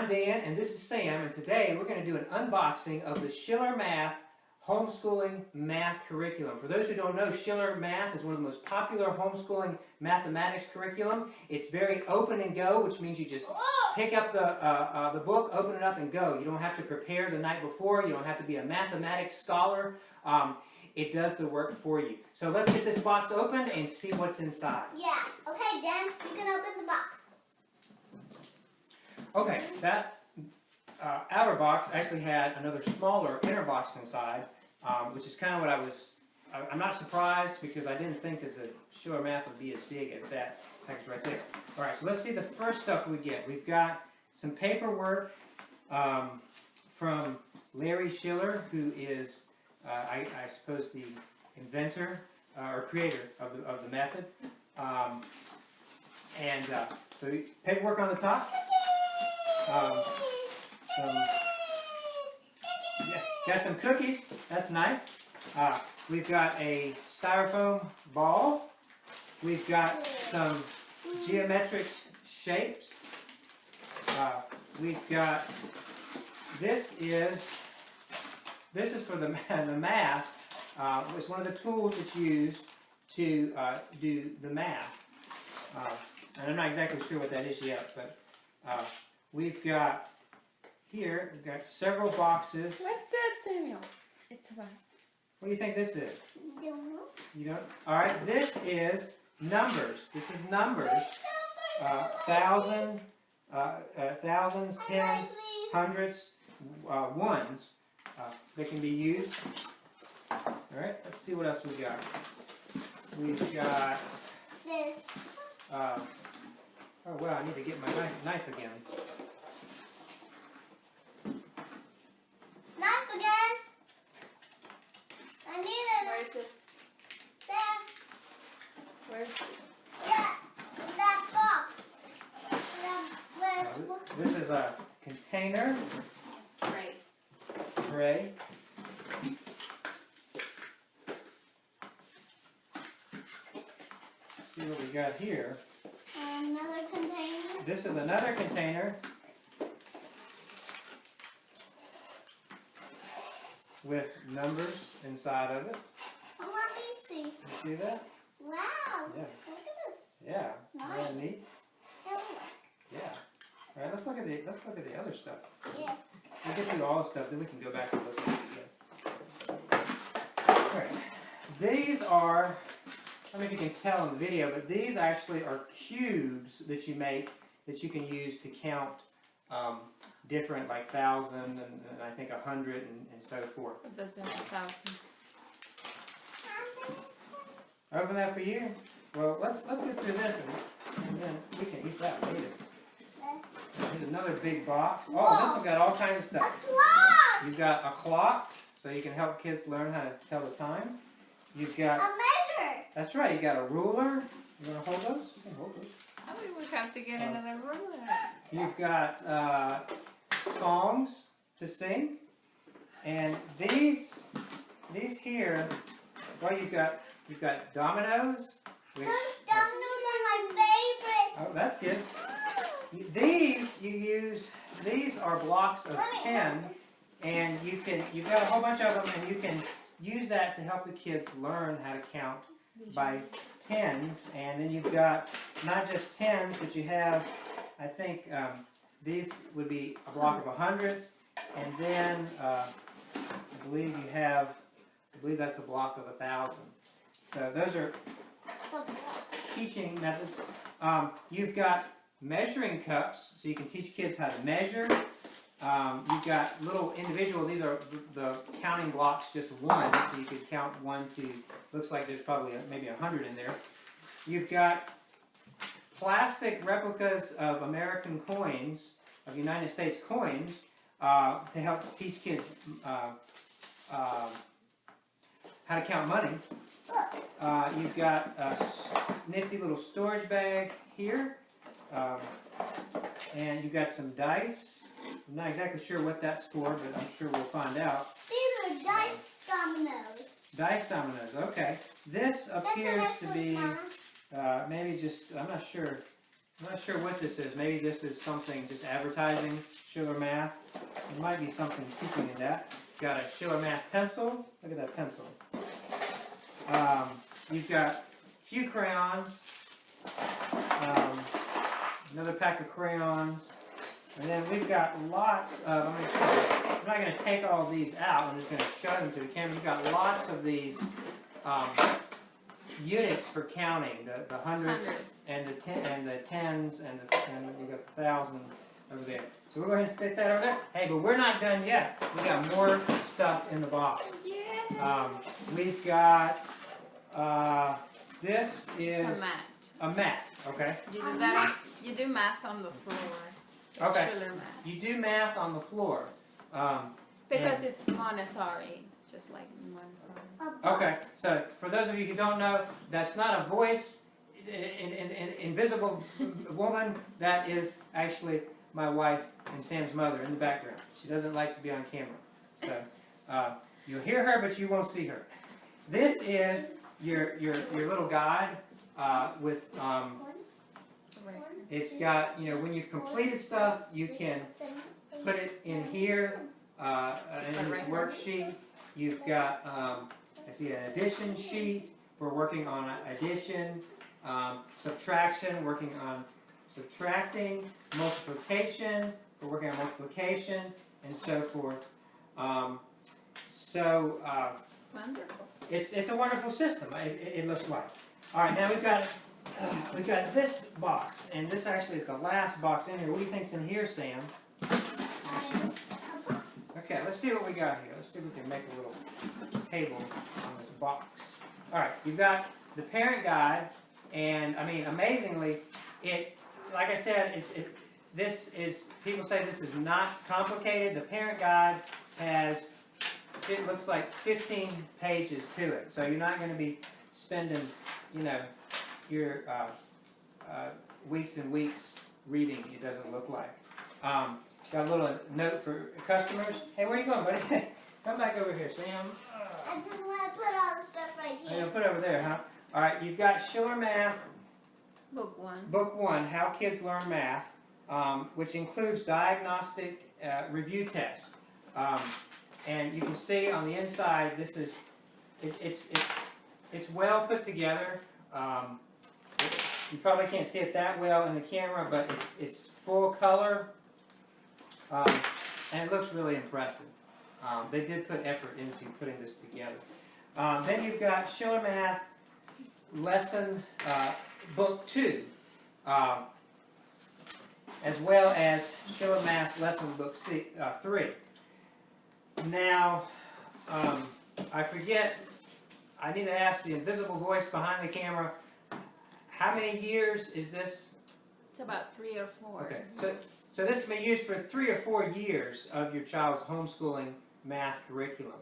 I'm Dan, and this is Sam, and today we're going to do an unboxing of the Shiller Math homeschooling math curriculum. For those who don't know, Shiller Math is one of the most popular homeschooling mathematics curriculum. It's very open and go, which means you just pick up the book, open it up, and go. You don't have to prepare the night before. You don't have to be a mathematics scholar. It does the work for you. So let's get this box opened and see what's inside. Yeah. Okay, Dan, you can open the box. Okay, that outer box actually had another smaller inner box inside, which is kind of what I'm not surprised because I didn't think that the Shiller Math would be as big as that package right there. All right, so let's see the first stuff we get. We've got some paperwork from Larry Shiller, who is, I suppose, the inventor or creator of the method. So paperwork on the top. Got some cookies. That's nice. We've got a styrofoam ball. We've got some geometric shapes. We've got this is for the math. It's one of the tools that's used to do the math. And I'm not exactly sure what that is yet, but we've got several boxes. What's that, Samuel? It's about. What do you think this is? I don't know. You don't? All right, this is numbers. This is numbers. Thousands, tens, hundreds, ones that can be used. All right, let's see what else we got. We've got This. oh wow, I need to get my knife again. Knife again. I need it. Where is it? There. Where's it? Yeah. That box. This is a container tray. See what we got here. Another container. This is another container with numbers inside of it. Oh, let me see. You see that? Wow. Yeah. Look at this. Yeah. Nice. Isn't that neat? Oh, Yeah. All right. Let's look at the other stuff. yeah. We'll get through all the stuff, then we can go back and look at it again. All right. These are. I don't know if you can tell in the video, but these actually are cubes that you make that you can use to count different, like 1,000 and I think 100 and so forth. It doesn't have thousands. Open that for you. Well, let's get through this and then we can eat that later. Here's another big box. Oh, this one's got all kinds of A stuff. clock. You've got a clock, so you can help kids learn how to tell the time. You've got. A measure. That's right. You got a ruler. You want to hold those? You can hold those. Oh, we would have to get another ruler. You've got songs to sing, and these here. Well, you've got dominoes. Which, Those dominoes are my favorite. oh, that's good. These you use. These are blocks of 10, and you've got a whole bunch of them, and you can use that to help the kids learn how to count by tens. And then you've got not just tens, but you have, I think, these would be a block of 100, and then I believe that's a block of 1,000. So those are teaching methods. You've got measuring cups, so you can teach kids how to measure. You've got little individual, these are the counting blocks, just one, so you could count 1 to, looks like there's probably maybe 100 in there. You've got plastic replicas of American coins, of United States coins, to help teach kids how to count money. You've got a nifty little storage bag here, and you've got some dice. I'm not exactly sure what that's for, but I'm sure we'll find out. These are dice dominoes. Dice dominoes, okay. This appears to be maybe just, I'm not sure. I'm not sure what this is. Maybe this is something just advertising Shiller Math. There might be something teaching in that. Got a Shiller Math pencil. Look at that pencil. You've got a few crayons. Another pack of crayons. And then we've got lots of, I'm not going to take all these out. I'm just going to show them to the camera. We've got lots of these units for counting, the hundreds and the tens and you got the thousand over there. So we'll go ahead and stick that over there. Hey, but we're not done yet. We got more stuff in the box. Yeah. We've got this is a mat. Okay. You do that. You do math on the floor. Okay. Shiller Math. You do math on the floor. Because it's Montessori, just like Montessori. Okay, so for those of you who don't know, that's not a voice, invisible woman. That is actually my wife and Sam's mother in the background. She doesn't like to be on camera. So you'll hear her, but you won't see her. This is your little guide with, it's got, you know, when you've completed stuff, you can put it in here, in this worksheet. You've got, I see an addition sheet for working on addition, subtraction, working on subtracting, multiplication, for working on multiplication, and so forth. Wonderful. It's a wonderful system. It looks like. All right, now we've got this box, and this actually is the last box in here. What do you think's in here, Sam? Okay, let's see what we got here. Let's see if we can make a little table on this box. All right, you've got the parent guide, and I mean, amazingly, like I said, this is, people say this is not complicated. The parent guide has, it looks like 15 pages to it, so you're not going to be spending, you know, your weeks and weeks reading. It doesn't look like. Got a little note for customers. Hey, where are you going, buddy? Come back over here, Sam. I just want to put all the stuff right I'm here. going to put it over there, huh? All right, you've got Shiller Math. Book 1. Book 1, How Kids Learn Math, which includes diagnostic review tests. And you can see on the inside, this is, it's well put together. You probably can't see it that well in the camera, but it's full color. And it looks really impressive. They did put effort into putting this together. Then you've got Shiller Math Lesson Book 2, as well as Shiller Math Lesson Book 3. Now, I forget, I need to ask the invisible voice behind the camera, how many years is this? It's about 3 or 4. Okay, so this can be used for 3 or 4 years of your child's homeschooling math curriculum.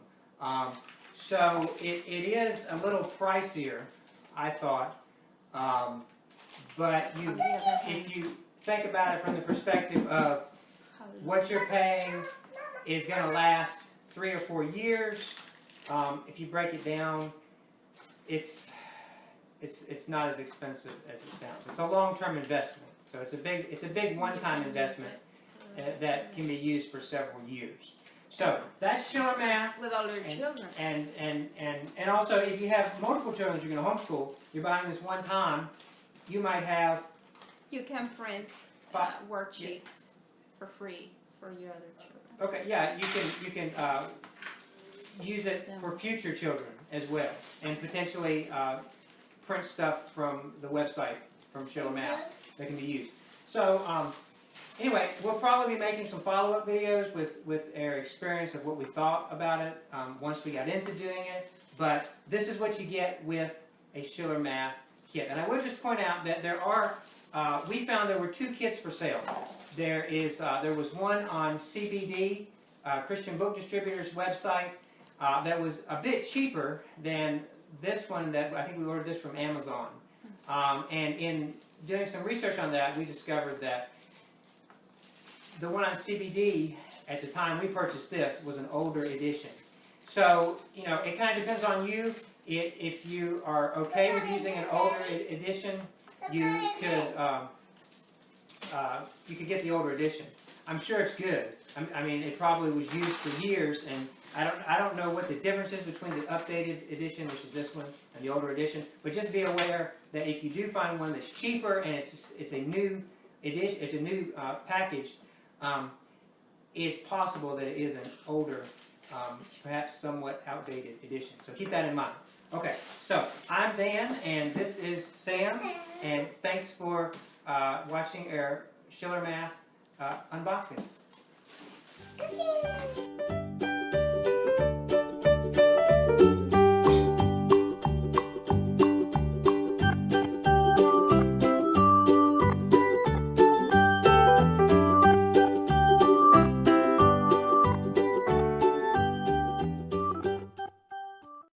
So it is a little pricier, I thought, but if you think about it from the perspective of what you're paying is going to last 3 or 4 years, if you break it down, it's not as expensive as it sounds. It's a long-term investment. So it's a big one-time investment that can be used for several years. So that's Shiller Math. With all your children. And also, if you have multiple children that you're going to homeschool, you're buying this one time, you might have... You can print worksheets for free for your other children. Okay, yeah, you can use it for future children as well, and potentially print stuff from the website from Shiller Math that can be used. So anyway, we'll probably be making some follow-up videos with our experience of what we thought about it once we got into doing it. But this is what you get with a Shiller Math kit. And I would just point out that there are, we found there were 2 kits for sale. There was one on CBD, Christian Book Distributor's website, that was a bit cheaper than this one that I think we ordered this from Amazon. And in doing some research on that, we discovered that the one on CBD, at the time we purchased this, was an older edition. So, you know, it kind of depends on you. If you are okay with using an older edition, you could you could get the older edition. I'm sure it's good. I mean, it probably was used for years, and I don't know what the difference is between the updated edition, which is this one, and the older edition. But just be aware that if you do find one that's cheaper and it's a new edition, it's a new package, it's possible that it is an older, perhaps somewhat outdated edition. So keep that in mind. Okay, so I'm Dan, and this is Sam, and thanks for watching our Shiller Math unboxing. Okay.